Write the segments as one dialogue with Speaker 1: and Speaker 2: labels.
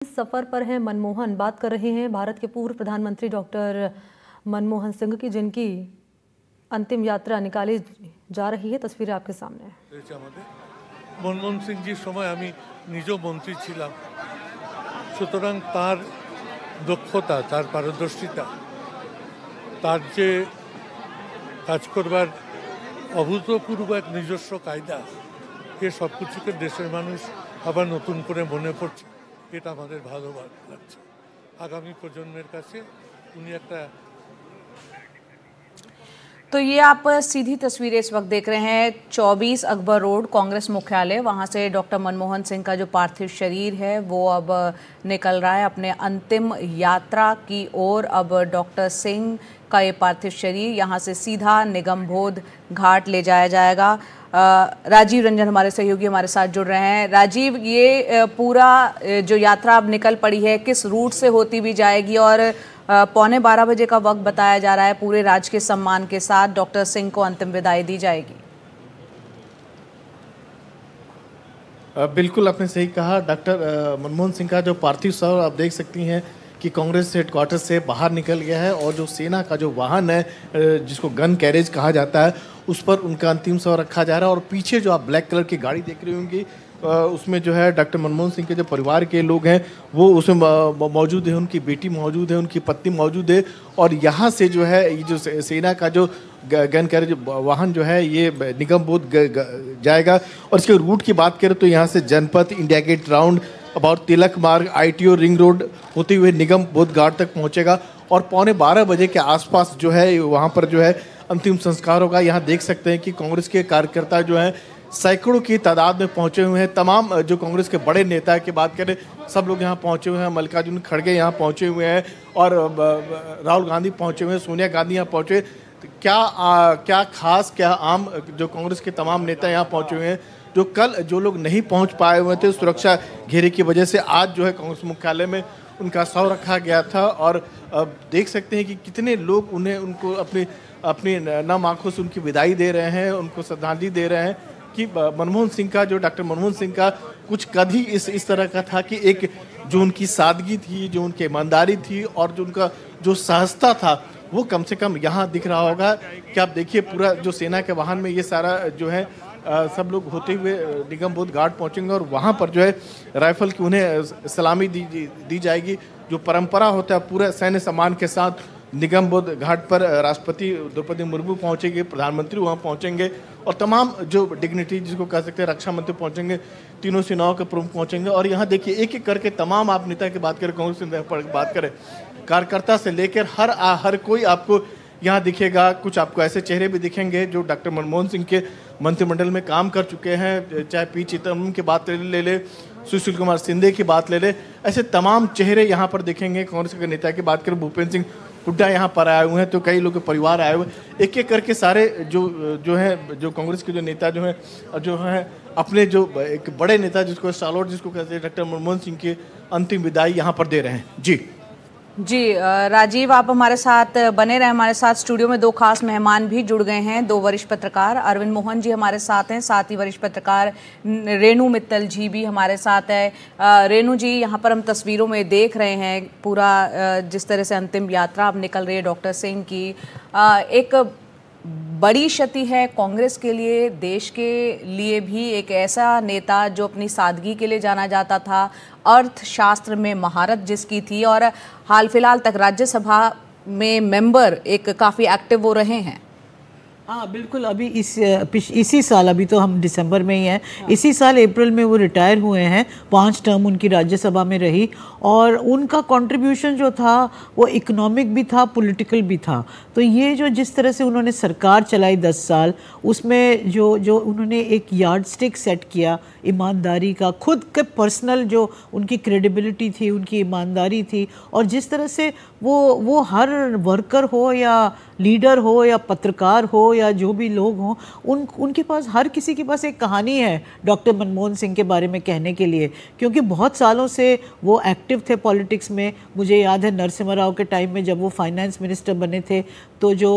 Speaker 1: सफर पर हैं मनमोहन। बात कर रहे हैं भारत के पूर्व प्रधानमंत्री डॉक्टर मनमोहन सिंह की, जिनकी अंतिम यात्रा निकाली जा रही है। तस्वीरें आपके सामने।
Speaker 2: मनमोहन सिंह जी समय आमी निजो मंत्री छिलाम, सुतरां तार दक्षता, तार पारदर्शिता, तार जे काज करबार अभूतपूर्व एक নিজস্ব कायदा, ये सब কিছুকে দেশের মানুষ আবার নতুন করে মনে পড়ছে। এটা আমাদের ভালো লাগছে। আগামী প্রজন্মের কাছে উনি একটা।
Speaker 3: तो ये आप सीधी तस्वीरें इस वक्त देख रहे हैं 24 अकबर रोड कांग्रेस मुख्यालय। वहाँ से डॉक्टर मनमोहन सिंह का जो पार्थिव शरीर है वो अब निकल रहा है अपने अंतिम यात्रा की ओर। अब डॉक्टर सिंह का ये पार्थिव शरीर यहाँ से सीधा निगमबोध घाट ले जाया जाएगा। राजीव रंजन हमारे सहयोगी हमारे साथ जुड़ रहे हैं। राजीव, ये पूरा जो यात्रा अब निकल पड़ी है किस रूट से होती भी जाएगी और 11:15 बजे का वक्त बताया जा रहा है, पूरे राजकीय सम्मान के साथ डॉक्टर सिंह को अंतिम विदाई दी जाएगी?
Speaker 4: बिल्कुल आपने सही कहा। डॉक्टर मनमोहन सिंह का जो पार्थिव शव आप देख सकती हैं कि कांग्रेस हेडक्वार्टर से बाहर निकल गया है और जो सेना का जो वाहन है जिसको गन कैरेज कहा जाता है उस पर उनका अंतिम शव रखा जा रहा है। और पीछे जो आप ब्लैक कलर की गाड़ी देख रही होंगी उसमें जो है डॉक्टर मनमोहन सिंह के जो परिवार के लोग हैं वो उसमें मौजूद है, उनकी बेटी मौजूद है, उनकी पत्नी मौजूद है। और यहाँ से जो है ये जो सेना का जो गन कैरेज वाहन जो है ये निगमबोध जाएगा। और इसके रूट की बात करें तो यहाँ से जनपथ, इंडिया गेट राउंड, अबाउट तिलक मार्ग, ITO रिंग रोड होते हुए निगमबोध घाट तक पहुँचेगा। और 11:15 बजे के आसपास जो है वहाँ पर जो है अंतिम संस्कार होगा। यहाँ देख सकते हैं कि कांग्रेस के कार्यकर्ता जो हैं सैकड़ों की तादाद में पहुंचे हुए हैं। तमाम जो कांग्रेस के बड़े नेता की बात करें सब लोग यहाँ पहुंचे हुए हैं। मल्लिकार्जुन खड़गे यहाँ पहुंचे हुए हैं और राहुल गांधी पहुंचे हुए हैं, सोनिया गांधी यहाँ पहुंचे। तो क्या खास क्या आम जो कांग्रेस के तमाम नेता यहाँ पहुंचे हुए हैं। जो कल जो लोग नहीं पहुँच पाए हुए थे सुरक्षा घेरे की वजह से आज जो है कांग्रेस मुख्यालय में उनका शव रखा गया था। और देख सकते हैं कि कितने लोग उनको अपनी नम आँखों से उनकी विदाई दे रहे हैं, उनको श्रद्धांजलि दे रहे हैं। कि मनमोहन सिंह का जो डॉक्टर मनमोहन सिंह का कुछ कद ही इस तरह का था कि एक जो उनकी सादगी थी, जो उनकी ईमानदारी थी और जो उनका जो सहजता था वो कम से कम यहाँ दिख रहा होगा। कि आप देखिए पूरा जो सेना के वाहन में ये सारा जो है सब लोग होते हुए निगमबोध घाट पहुँचेंगे और वहाँ पर जो है राइफल की उन्हें सलामी दी जाएगी। जो परंपरा होता है पूरे सैन्य सम्मान के साथ निगमबोध घाट पर राष्ट्रपति द्रौपदी मुर्मू पहुंचेंगे, प्रधानमंत्री वहां पहुंचेंगे और तमाम जो डिग्निटी जिसको कह सकते हैं रक्षा मंत्री पहुंचेंगे, तीनों सेनाओं के प्रमुख पहुंचेंगे। और यहाँ देखिए एक एक करके तमाम आप नेता की बात करें, कांग्रेस की बात करें, कार्यकर्ता से लेकर हर कोई आपको यहाँ दिखेगा। कुछ आपको ऐसे चेहरे भी दिखेंगे जो डॉक्टर मनमोहन सिंह के मंत्रिमंडल में काम कर चुके हैं, चाहे पी चिदम्बरम की बात ले ले, सुशील कुमार शिंदे की बात ले ले, ऐसे तमाम चेहरे यहाँ पर दिखेंगे। कांग्रेस के नेता की बात करें, भूपेंद्र सिंह हुड्डा यहाँ पर आए हुए हैं, तो कई लोग के परिवार आए हुए हैं। एक एक करके सारे जो है जो कांग्रेस के जो नेता जो हैं अपने जो एक बड़े नेता जिसको सालोट जिसको कहते हैं डॉक्टर मनमोहन सिंह की अंतिम विदाई यहाँ पर दे रहे हैं।
Speaker 3: जी राजीव, आप हमारे साथ बने रहे। हमारे साथ स्टूडियो में दो खास मेहमान भी जुड़ गए हैं, दो वरिष्ठ पत्रकार। अरविंद मोहन जी हमारे साथ हैं, साथ ही वरिष्ठ पत्रकार रेणु मित्तल जी भी हमारे साथ है। रेणु जी, यहाँ पर हम तस्वीरों में देख रहे हैं पूरा जिस तरह से अंतिम यात्रा अब निकल रही है डॉक्टर सिंह की। एक बड़ी क्षति है कांग्रेस के लिए, देश के लिए भी। एक ऐसा नेता जो अपनी सादगी के लिए जाना जाता था, अर्थशास्त्र में महारत जिसकी थी और हाल फिलहाल तक राज्यसभा में मेंबर एक काफ़ी एक्टिव वो रहे हैं।
Speaker 5: हाँ बिल्कुल। अभी इसी साल, अभी तो हम दिसंबर में ही हैं, इसी साल अप्रैल में वो रिटायर हुए हैं। 5 टर्म उनकी राज्यसभा में रही और उनका कंट्रीब्यूशन जो था वो इकोनॉमिक भी था, पॉलिटिकल भी था। तो ये जो जिस तरह से उन्होंने सरकार चलाई 10 साल, उसमें जो उन्होंने एक यार्ड स्टिक सेट किया ईमानदारी का, खुद के पर्सनल जो उनकी क्रेडिबिलिटी थी, उनकी ईमानदारी थी। और जिस तरह से वो हर वर्कर हो या लीडर हो या पत्रकार हो या जो भी लोग हों, उनके पास हर किसी के पास एक कहानी है डॉक्टर मनमोहन सिंह के बारे में कहने के लिए, क्योंकि बहुत सालों से वो एक्टिव थे पॉलिटिक्स में। मुझे याद है नरसिम्हा राव के टाइम में जब वो फाइनेंस मिनिस्टर बने थे तो जो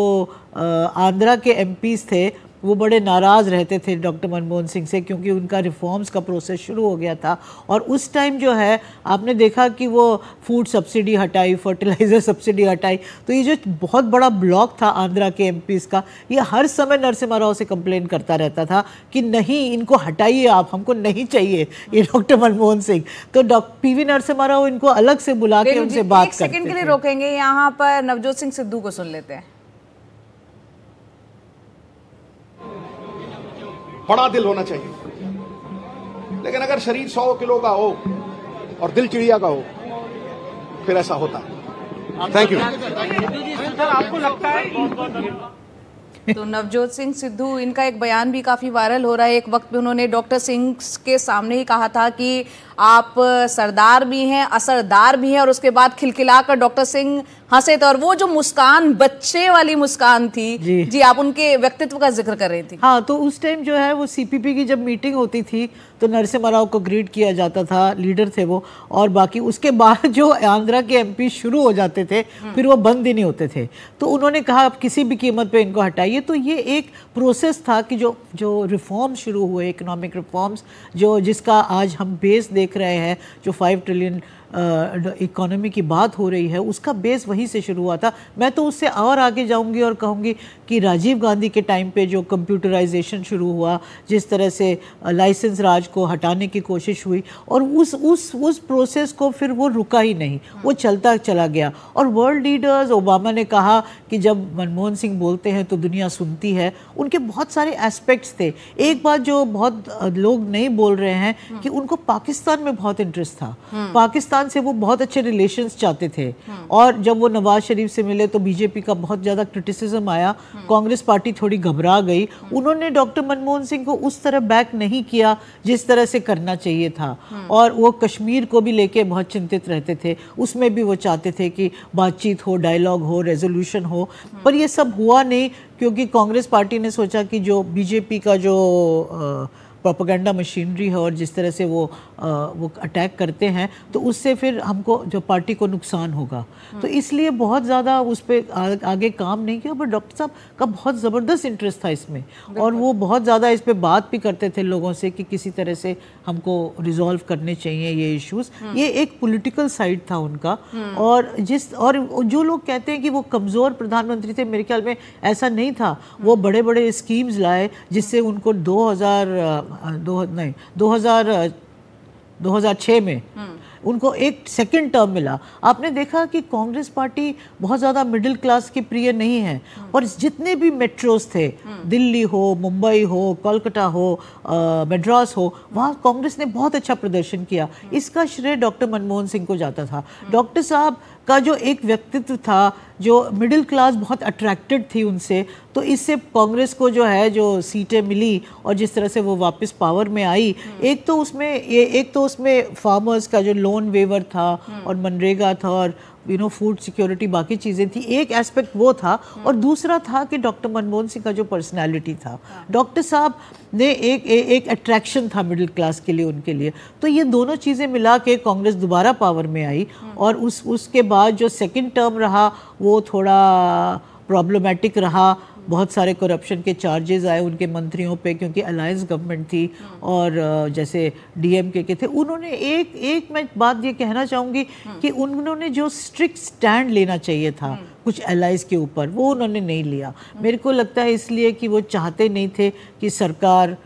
Speaker 5: आंध्रा के MPs थे वो बड़े नाराज़ रहते थे डॉक्टर मनमोहन सिंह से, क्योंकि उनका रिफॉर्म्स का प्रोसेस शुरू हो गया था। और उस टाइम जो है आपने देखा कि वो फूड सब्सिडी हटाई, फर्टिलाइज़र सब्सिडी हटाई। तो ये जो बहुत बड़ा ब्लॉक था आंध्रा के एमपीज़ का, ये हर समय नरसिम्हा राव से कंप्लेन करता रहता था कि नहीं इनको हटाइए आप, हमको नहीं चाहिए ये डॉक्टर मनमोहन सिंह। तो पीवी नरसिम्हा राव इनको अलग से बुला के उनसे बात करते थे।
Speaker 3: एक सेकंड के लिए रोकेंगे, यहाँ पर नवजोत सिंह सिद्धू को सुन लेते हैं।
Speaker 6: बड़ा दिल होना चाहिए, लेकिन अगर शरीर 100 किलो का हो और दिल चिड़िया का हो फिर ऐसा होता है। Thank you.
Speaker 7: आपको लगता है
Speaker 3: तो नवजोत सिंह सिद्धू, इनका एक बयान भी काफी वायरल हो रहा है। एक वक्त में उन्होंने डॉक्टर सिंह के सामने ही कहा था कि आप सरदार भी हैं, असरदार भी हैं, और उसके बाद खिलखिलाकर डॉक्टर सिंह हंसे थे। और वो जो मुस्कान, बच्चे वाली मुस्कान थी जी, आप उनके व्यक्तित्व का जिक्र कर रही थी।
Speaker 5: हाँ, तो उस टाइम जो है वो सीपीपी की जब मीटिंग होती थी तो नरसिम्हा राव को ग्रीट किया जाता था, लीडर थे वो। और बाकी उसके बाद जो आंध्रा के एमपी शुरू हो जाते थे फिर वो बंद ही नहीं होते थे। तो उन्होंने कहा आप किसी भी कीमत पे इनको हटाइए। तो ये एक प्रोसेस था कि जो रिफॉर्म शुरू हुए, इकोनॉमिक रिफॉर्म्स, जिसका आज हम बेस देख रहे हैं, जो 5 ट्रिलियन इकोनॉमी की बात हो रही है, उसका बेस वहीं से शुरू हुआ था। मैं तो उससे और आगे जाऊंगी और कहूंगी कि राजीव गांधी के टाइम पे जो कंप्यूटराइजेशन शुरू हुआ, जिस तरह से लाइसेंस राज को हटाने की कोशिश हुई, और उस प्रोसेस को फिर वो रुका ही नहीं, वो चलता चला गया। और वर्ल्ड लीडर्स, ओबामा ने कहा कि जब मनमोहन सिंह बोलते हैं तो दुनिया सुनती है। उनके बहुत सारे एस्पेक्ट्स थे। एक बात जो बहुत लोग नहीं बोल रहे हैं कि उनको पाकिस्तान में बहुत इंटरेस्ट था, पाकिस्तान से वो बहुत अच्छे रिलेशंस चाहते थे। और जब वो नवाज शरीफ से मिले तो बीजेपी का बहुत ज़्यादा क्रिटिसिज्म आया, कांग्रेस पार्टी थोड़ी घबरा गई। उन्होंने डॉक्टर मनमोहन सिंह को उस तरह बैक नहीं किया जिस तरह से करना चाहिए था। और वो कश्मीर को भी लेके बहुत चिंतित रहते थे, उसमें भी वो चाहते थे कि बातचीत हो, डायलॉग हो, रेजोल्यूशन हो। पर ये सब हुआ नहीं, क्योंकि कांग्रेस पार्टी ने सोचा कि जो बीजेपी का जो प्रोपेगेंडा मशीनरी है और जिस तरह से वो अटैक करते हैं, तो उससे फिर हमको जो पार्टी को नुकसान होगा। तो इसलिए बहुत ज़्यादा उस पर आगे काम नहीं किया। पर डॉक्टर साहब का बहुत ज़बरदस्त इंटरेस्ट था इसमें, और वो बहुत ज़्यादा इस पर बात भी करते थे लोगों से कि किसी तरह से हमको रिजॉल्व करने चाहिए ये इश्यूज़। ये एक पॉलिटिकल साइड था उनका। और जो लोग कहते हैं कि वो कमज़ोर प्रधानमंत्री थे, मेरे ख्याल में ऐसा नहीं था। वो बड़े बड़े स्कीम्स लाए जिससे उनको 2006 में उनको एक सेकंड टर्म मिला। आपने देखा कि कांग्रेस पार्टी बहुत ज़्यादा मिडिल क्लास की प्रिय नहीं है, और जितने भी मेट्रोज थे, दिल्ली हो, मुंबई हो, कोलकाता हो, मद्रास हो, वहाँ कांग्रेस ने बहुत अच्छा प्रदर्शन किया। इसका श्रेय डॉक्टर मनमोहन सिंह को जाता था। डॉक्टर साहब का जो एक व्यक्तित्व था, जो मिडिल क्लास बहुत अट्रैक्टेड थी उनसे, तो इससे कांग्रेस को जो है जो सीटें मिली और जिस तरह से वो वापस पावर में आई, एक तो उसमें फार्मर्स का जो लोन वेवर था और मनरेगा था और फूड सिक्योरिटी, बाकी चीज़ें थी। एक एस्पेक्ट वो था, और दूसरा था कि डॉक्टर मनमोहन सिंह का जो पर्सनालिटी था, डॉक्टर साहब ने एक अट्रैक्शन था मिडिल क्लास के लिए, उनके लिए। तो ये दोनों चीज़ें मिला के कांग्रेस दोबारा पावर में आई। और उसके बाद जो सेकंड टर्म रहा वो थोड़ा प्रॉब्लमेटिक रहा। बहुत सारे करप्शन के चार्जेस आए उनके मंत्रियों पे, क्योंकि अलायंस गवर्नमेंट थी और जैसे डीएमके के थे। उन्होंने एक मैं बात ये कहना चाहूँगी कि उन्होंने जो स्ट्रिक्ट स्टैंड लेना चाहिए था कुछ एलाइज के ऊपर, वो उन्होंने नहीं लिया। मेरे को लगता है इसलिए कि वो चाहते नहीं थे कि सरकार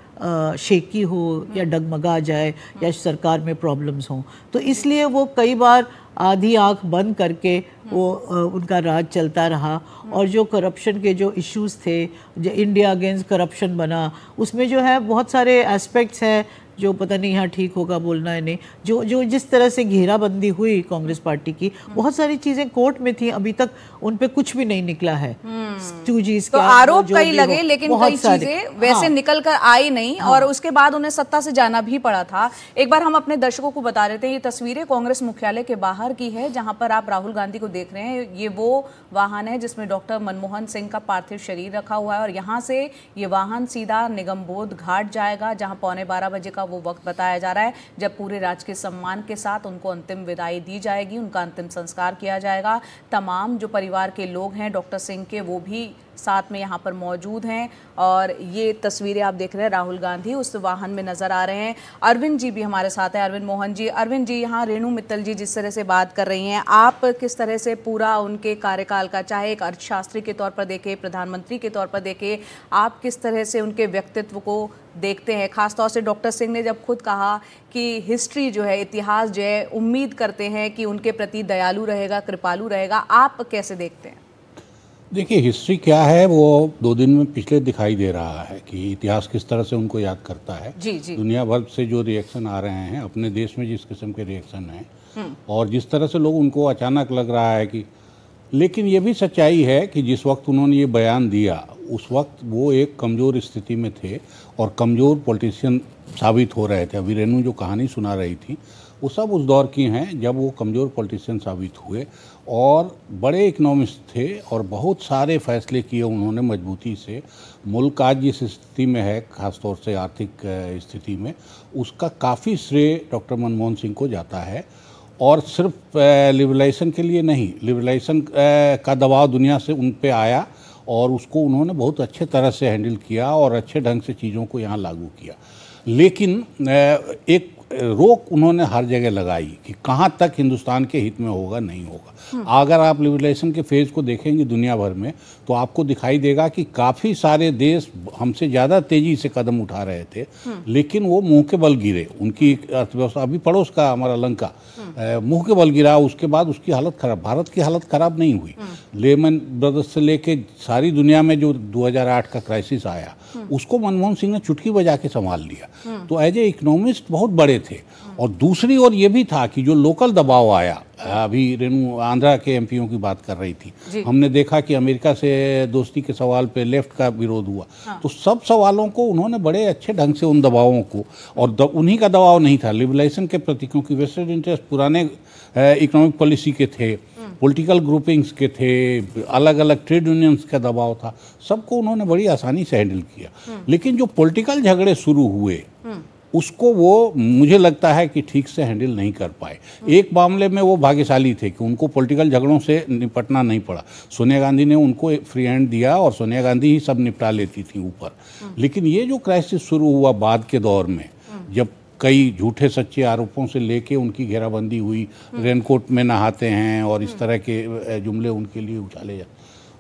Speaker 5: शेकी हो या डगमगा जाए या सरकार में प्रॉब्लम्स हों। तो इसलिए वो कई बार आधी आंख बंद करके वो उनका राज चलता रहा। और जो करप्शन के जो इश्यूज़ थे, जो इंडिया अगेंस्ट करप्शन बना, उसमें जो है बहुत सारे एस्पेक्ट्स हैं जो पता नहीं यहाँ ठीक होगा बोलना है नहीं। जो जिस तरह से घेराबंदी हुई कांग्रेस पार्टी की, बहुत सारी चीज़ें कोर्ट में थी, अभी तक उन पे कुछ भी नहीं निकला है। 2Gs
Speaker 3: तो आरोप कई लगे, लेकिन कई चीजें वैसे निकल कर आई नहीं। और उसके बाद उन्हें सत्ता से जाना भी पड़ा था। एक बार हम अपने दर्शकों को बता रहे थे, ये तस्वीरें कांग्रेस मुख्यालय के बाहर की है, जहां पर आप राहुल गांधी को देख रहे हैं। ये वो वाहन है जिसमें डॉक्टर मनमोहन सिंह का पार्थिव शरीर रखा हुआ है, और यहाँ से ये वाहन सीधा निगमबोध घाट जाएगा, जहाँ 11:15 बजे का वो वक्त बताया जा रहा है जब पूरे राजकीय सम्मान के साथ उनको अंतिम विदाई दी जाएगी, उनका अंतिम संस्कार किया जाएगा। तमाम जो परिवार के लोग हैं डॉक्टर सिंह के, वो भी साथ में यहाँ पर मौजूद हैं। और ये तस्वीरें आप देख रहे हैं, राहुल गांधी उस वाहन में नजर आ रहे हैं। अरविंद जी भी हमारे साथ हैं, अरविंद मोहन जी। अरविंद जी, यहाँ रेणु मित्तल जी जिस तरह से बात कर रही हैं, आप किस तरह से पूरा उनके कार्यकाल का, चाहे एक अर्थशास्त्री के तौर पर देखें, प्रधानमंत्री के तौर पर देखें, आप किस तरह से उनके व्यक्तित्व को देखते हैं? खासतौर से डॉक्टर सिंह ने जब खुद कहा कि हिस्ट्री जो है, इतिहास जो है, उम्मीद करते हैं कि उनके प्रति दयालु रहेगा, कृपालु रहेगा, आप कैसे देखते हैं?
Speaker 8: देखिए, हिस्ट्री क्या है वो 2 दिन में पिछले दिखाई दे रहा है कि इतिहास किस तरह से उनको याद करता है।
Speaker 3: जी जी।
Speaker 8: दुनिया भर से जो रिएक्शन आ रहे हैं, अपने देश में जिस किस्म के रिएक्शन हैं और जिस तरह से लोग उनको अचानक लग रहा है कि, लेकिन ये भी सच्चाई है कि जिस वक्त उन्होंने ये बयान दिया उस वक्त वो एक कमज़ोर स्थिति में थे और कमज़ोर पॉलिटिशियन साबित हो रहे थे। अभी रेणु जो कहानी सुना रही थी वो सब उस दौर की हैं जब वो कमज़ोर पॉलिटिशियन साबित हुए और बड़े इकोनॉमिस्ट थे और बहुत सारे फैसले किए उन्होंने मजबूती से। मुल्क आज जिस स्थिति में है, ख़ासतौर से आर्थिक स्थिति में, उसका काफ़ी श्रेय डॉक्टर मनमोहन सिंह को जाता है। और सिर्फ लिबरलाइजेशन के लिए नहीं, लिबरलाइजेशन का दबाव दुनिया से उन पे आया और उसको उन्होंने बहुत अच्छे तरह से हैंडल किया और अच्छे ढंग से चीज़ों को यहाँ लागू किया। लेकिन एक रोक उन्होंने हर जगह लगाई कि कहाँ तक हिंदुस्तान के हित में होगा, नहीं होगा। अगर आप लिबरलाइजेशन के फेज़ को देखेंगे दुनिया भर में तो आपको दिखाई देगा कि काफ़ी सारे देश हमसे ज़्यादा तेज़ी से कदम उठा रहे थे, लेकिन वो मुंह के बल गिरे। उनकी अर्थव्यवस्था, अभी पड़ोस का हमारा लंका मुंह के बल गिरा, उसके बाद उसकी हालत खराब। भारत की हालत खराब नहीं हुई। लेमन ब्रदर्स से लेके सारी दुनिया में जो 2008 का क्राइसिस आया उसको मनमोहन सिंह ने चुटकी बजा के संभाल लिया। तो एज ए इकोनॉमिस्ट बहुत बड़े थे। और दूसरी ओर ये भी था कि जो लोकल दबाव आया, अभी रेणु आंध्रा के एमपीओं की बात कर रही थी, हमने देखा कि अमेरिका से दोस्ती के सवाल पे लेफ्ट का विरोध हुआ। तो सब सवालों को उन्होंने बड़े अच्छे ढंग से उन दबावों को, और उन्हीं का दबाव नहीं था लिबरलाइजेशन के प्रति, क्योंकि वेस्टेड इंटरेस्ट पुराने इकोनॉमिक पॉलिसी के थे, पॉलिटिकल ग्रुपिंग्स के थे, अलग अलग ट्रेड यूनियंस का दबाव था, सबको उन्होंने बड़ी आसानी से हैंडल किया। लेकिन जो पॉलिटिकल झगड़े शुरू हुए उसको वो मुझे लगता है कि ठीक से हैंडल नहीं कर पाए। एक मामले में वो भाग्यशाली थे कि उनको पॉलिटिकल झगड़ों से निपटना नहीं पड़ा। सोनिया गांधी ने उनको फ्री हैंड दिया और सोनिया गांधी ही सब निपटा लेती थी ऊपर। लेकिन ये जो क्राइसिस शुरू हुआ बाद के दौर में, जब कई झूठे सच्चे आरोपों से लेके उनकी घेराबंदी हुई, रेनकोट में नहाते हैं और इस तरह के जुमले उनके लिए उछाले जाते,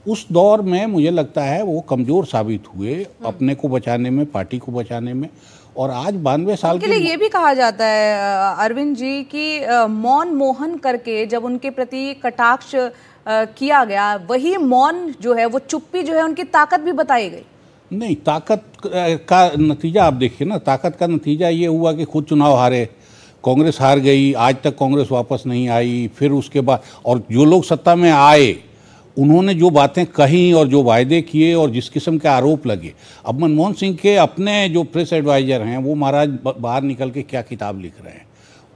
Speaker 8: उस दौर में मुझे लगता है वो कमज़ोर साबित हुए अपने को बचाने में, पार्टी को बचाने में। और आज 92 साल
Speaker 3: के लिए ये भी कहा जाता है अरविंद जी कि मौन मोहन करके जब उनके प्रति कटाक्ष किया गया, वही मौन जो है, वो चुप्पी जो है, उनकी ताकत भी बताई गई। नहीं,
Speaker 8: ताकत का नतीजा आप देखिए ना, ताकत का नतीजा ये हुआ कि खुद चुनाव हारे, कांग्रेस हार गई, आज तक कांग्रेस वापस नहीं आई। फिर उसके बाद और जो लोग सत्ता में आए उन्होंने जो बातें कही और जो वायदे किए और जिस किस्म के आरोप लगे, अब मनमोहन सिंह के अपने जो प्रेस एडवाइज़र हैं वो महाराज बाहर निकल के क्या किताब लिख रहे हैं,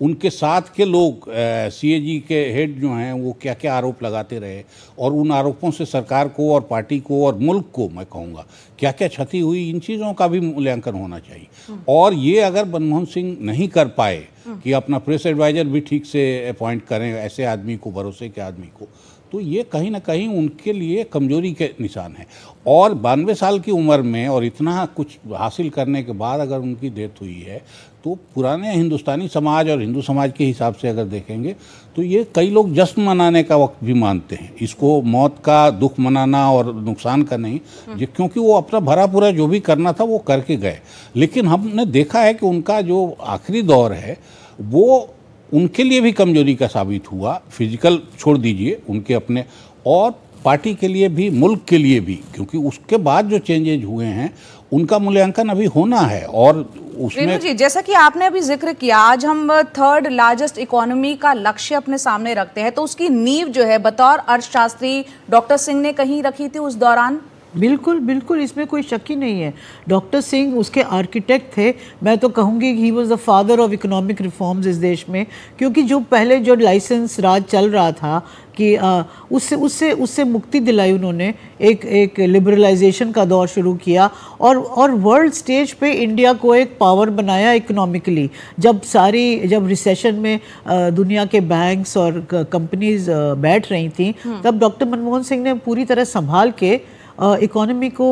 Speaker 8: उनके साथ के लोग सीएजी के हेड जो हैं वो क्या क्या आरोप लगाते रहे और उन आरोपों से सरकार को और पार्टी को और मुल्क को, मैं कहूँगा, क्या क्या क्षति हुई, इन चीज़ों का भी मूल्यांकन होना चाहिए। और ये अगर मनमोहन सिंह नहीं कर पाए कि अपना प्रेस एडवाइज़र भी ठीक से अपॉइंट करें ऐसे आदमी को, भरोसे के आदमी को, तो ये कहीं ना कहीं उनके लिए कमजोरी के निशान है। और 92 साल की उम्र में और इतना कुछ हासिल करने के बाद अगर उनकी डेथ हुई है तो पुराने हिंदुस्तानी समाज और हिंदू समाज के हिसाब से अगर देखेंगे तो ये कई लोग जश्न मनाने का वक्त भी मानते हैं, इसको मौत का दुख मनाना और नुकसान का नहीं, क्योंकि वो अपना भरा पूरा जो भी करना था वो करके गए। लेकिन हमने देखा है कि उनका जो आखिरी दौर है वो उनके लिए भी कमजोरी का साबित हुआ। फिजिकल छोड़ दीजिए, उनके अपने और पार्टी के लिए भी, मुल्क के लिए भी, क्योंकि उसके बाद जो चेंजेज हुए हैं उनका मूल्यांकन अभी होना है। और उसमें
Speaker 3: जी, जैसा कि आपने अभी जिक्र किया, आज हम 3rd लार्जेस्ट इकोनॉमी का लक्ष्य अपने सामने रखते हैं, तो उसकी नींव जो है बतौर अर्थशास्त्री डॉक्टर सिंह ने कहीं रखी थी उस दौरान।
Speaker 5: बिल्कुल बिल्कुल, इसमें कोई शक ही नहीं है। डॉक्टर सिंह उसके आर्किटेक्ट थे। मैं तो कहूँगी he was the father of economic reforms इस देश में, क्योंकि जो पहले जो लाइसेंस राज चल रहा था कि उससे मुक्ति दिलाई उन्होंने, एक लिबरलाइजेशन का दौर शुरू किया और वर्ल्ड स्टेज पे इंडिया को एक पावर बनाया इकोनॉमिकली। जब रिसेशन में दुनिया के बैंक्स और कंपनीज बैठ रही थी, तब डॉक्टर मनमोहन सिंह ने पूरी तरह संभाल के इकोनॉमी को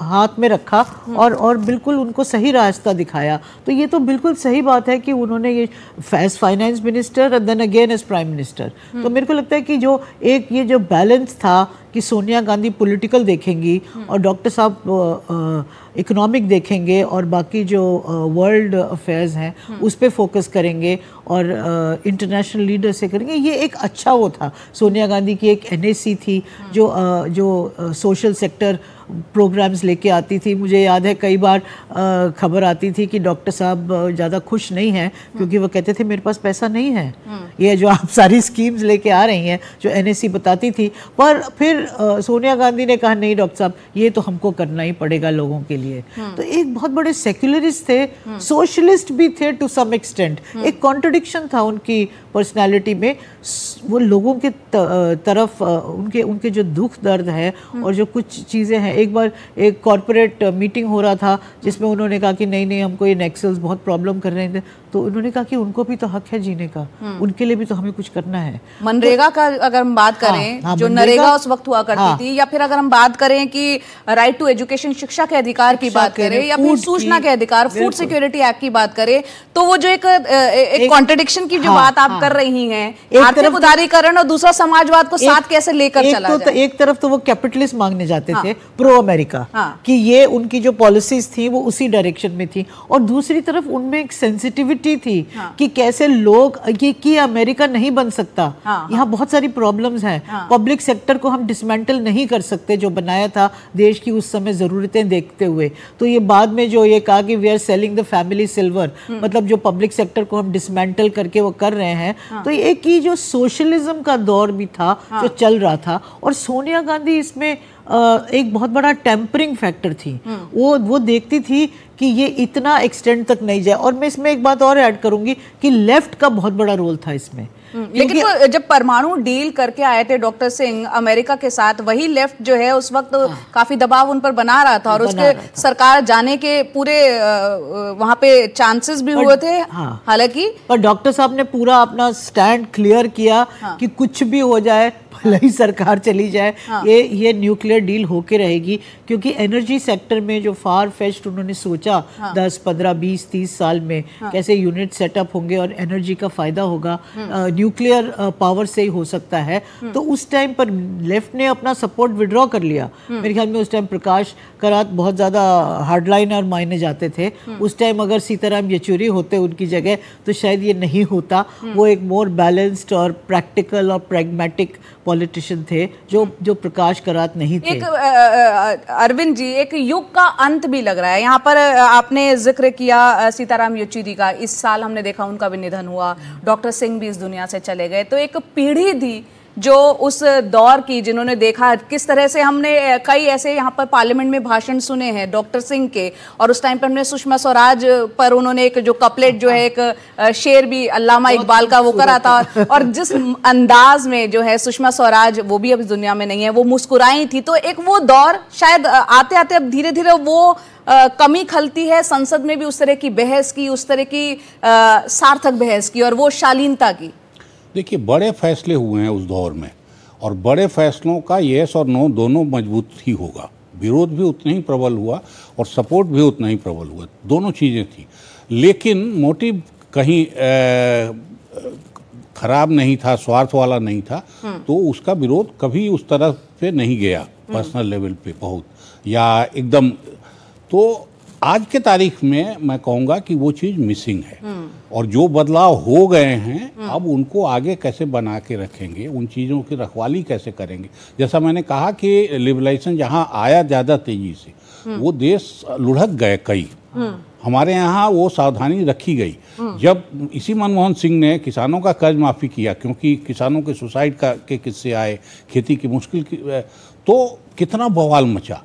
Speaker 5: हाथ में रखा और बिल्कुल उनको सही रास्ता दिखाया। तो ये तो बिल्कुल सही बात है कि उन्होंने ये as finance minister and then again as prime minister, तो मेरे को लगता है कि जो एक ये जो बैलेंस था कि सोनिया गांधी पॉलिटिकल देखेंगी और डॉक्टर साहब इकोनॉमिक देखेंगे और बाकी जो वर्ल्ड अफेयर्स हैं उस पर फोकस करेंगे और इंटरनेशनल लीडर से करेंगे, ये एक अच्छा वो था। सोनिया गांधी की एक NAC थी जो सोशल सेक्टर प्रोग्राम्स लेके आती थी। मुझे याद है कई बार खबर आती थी कि डॉक्टर साहब ज़्यादा खुश नहीं हैं क्योंकि वो कहते थे मेरे पास पैसा नहीं है, ये जो आप सारी स्कीम्स लेके आ रही हैं जो NAC बताती थी। पर फिर सोनिया गांधी ने कहा नहीं डॉक्टर साहब ये तो हमको करना ही पड़ेगा लोगों के लिए। तो एक बहुत बड़े सेक्युलरिस्ट थे, सोशलिस्ट भी थे टू सम एक्सटेंट। एक कॉन्ट्रडिक्शन था उनकी पर्सनालिटी में, वो लोगों के तरफ उनके जो दुख दर्द है और जो कुछ चीज़ें हैं। एक बार एक कॉर्पोरेट मीटिंग हो रहा था जिसमें उन्होंने कहा कि नहीं हमको ये नक्सल्स बहुत प्रॉब्लम कर रहे थे, तो उन्होंने कहा कि उनको भी तो हक है जीने का, उनके लिए भी तो हमें कुछ करना है।
Speaker 3: मनरेगा का अगर हम बात करें, जो नरेगा उस वक्त हुआ करती थी, या फिर अगर हम बात करें कि राइट टू एजुकेशन, शिक्षा के अधिकार की बात करें, या फिर सूचना के अधिकार, फूड सिक्योरिटी एक्ट की बात करें, तो वो जो एक कॉन्ट्रडिक्शन की जो बात आप कर रही हैं, आर्थिक उदारीकरण और दूसरा समाजवाद को साथ कैसे लेकर चला जाए।
Speaker 5: एक तरफ तो वो कैपिटलिस्ट मांगने जाते थे, प्रो अमेरिका, कि ये उनकी जो पॉलिसीज थी वो उसी डायरेक्शन में थी, और दूसरी तरफ उनमें एक सेंसिटिविटी थी कि कैसे लोग ये कि अमेरिका नहीं बन सकता, यहाँ बहुत सारी प्रॉब्लम्स हैं, पब्लिक सेक्टर को हम डिसमेंटल नहीं कर सकते जो बनाया था देश की उस समय जरूरतें देखते हुए। तो ये बाद में जो ये कहा कि we are selling the family silver, मतलब जो पब्लिक सेक्टर को हम डिसमेंटल करके वो कर रहे हैं, तो एक ही जो सोशलिज्म का दौर भी था जो चल रहा था, और सोनिया गांधी इसमें एक बहुत बड़ा टेम्परिंग फैक्टर थी। वो देखती थी कि ये इतना एक्सटेंड तक नहीं जाए। और मैं इसमें एक बात और ऐड करूंगी कि लेफ्ट का बहुत बड़ा रोल था इसमें।
Speaker 3: लेकिन वो जब परमाणु डील करके आए थे डॉक्टर सिंह अमेरिका के साथ, वही लेफ्ट जो है उस वक्त काफी दबाव उन पर बना रहा था, और उसके सरकार जाने के पूरे वहां पे चांसेस भी हुए थे। हालांकि
Speaker 5: पर डॉक्टर साहब ने पूरा अपना स्टैंड क्लियर किया कि कुछ भी हो जाए, भले ही सरकार चली जाए, ये न्यूक्लियर डील होके रहेगी, क्योंकि एनर्जी सेक्टर में जो फार फेच्ड उन्होंने सोचा 10, 15, 20, 30 साल में कैसे यूनिट सेटअप होंगे और एनर्जी का फायदा होगा, न्यूक्लियर पावर से ही हो सकता है। तो उस टाइम पर लेफ्ट ने अपना सपोर्ट विड्रॉ कर लिया। मेरे ख्याल में उस टाइम प्रकाश करात बहुत ज़्यादा हार्डलाइनर मायने जाते थे। उस टाइम अगर सीताराम येचुरी होते उनकी जगह तो शायद ये नहीं होता। वो एक मोर बैलेंस्ड और प्रैक्टिकल और प्रैग्मेटिक पॉलिटिशियन थे जो प्रकाश करात नहीं थे।
Speaker 3: अरविंद जी, एक युग का अंत भी लग रहा है। यहाँ पर आपने जिक्र किया सीताराम येचुरी का, इस साल हमने देखा उनका भी निधन हुआ, डॉक्टर सिंह भी इस दुनिया से चले गए। तो एक पीढ़ी थी जो उस दौर की, जिन्होंने देखा किस तरह से, हमने कई ऐसे यहाँ पर पार्लियामेंट में भाषण सुने हैं डॉक्टर सिंह के, और उस टाइम पर हमने सुषमा स्वराज पर उन्होंने एक जो कपलेट जो है एक शेर भी अल्लामा इकबाल का वो करा था, और जिस अंदाज में जो है सुषमा स्वराज, वो भी अब इस दुनिया में नहीं है, वो मुस्कुराई थी। तो एक वो दौर शायद आते आते अब धीरे धीरे वो कमी खलती है संसद में भी, उस तरह की बहस की, उस तरह की सार्थक बहस की और वो शालीनता की।
Speaker 8: देखिए, बड़े फैसले हुए हैं उस दौर में, और बड़े फैसलों का येस और नो दोनों मजबूत ही होगा। विरोध भी उतना ही प्रबल हुआ और सपोर्ट भी उतना ही प्रबल हुआ, दोनों चीज़ें थी। लेकिन मोटिव कहीं खराब नहीं था, स्वार्थ वाला नहीं था, तो उसका विरोध कभी उस तरह पे नहीं गया पर्सनल लेवल पे बहुत, या एकदम। तो आज के तारीख में मैं कहूँगा कि वो चीज़ मिसिंग है, और जो बदलाव हो गए हैं अब उनको आगे कैसे बना के रखेंगे, उन चीज़ों की रखवाली कैसे करेंगे। जैसा मैंने कहा कि लिबरलाइजेशन जहाँ आया ज़्यादा तेज़ी से, वो देश लुढ़क गए कई। हमारे यहाँ वो सावधानी रखी गई। जब इसी मनमोहन सिंह ने किसानों का कर्ज माफ़ी किया, क्योंकि किसानों के सुसाइड के किस्से आए, खेती की मुश्किल की, तो कितना बवाल मचा।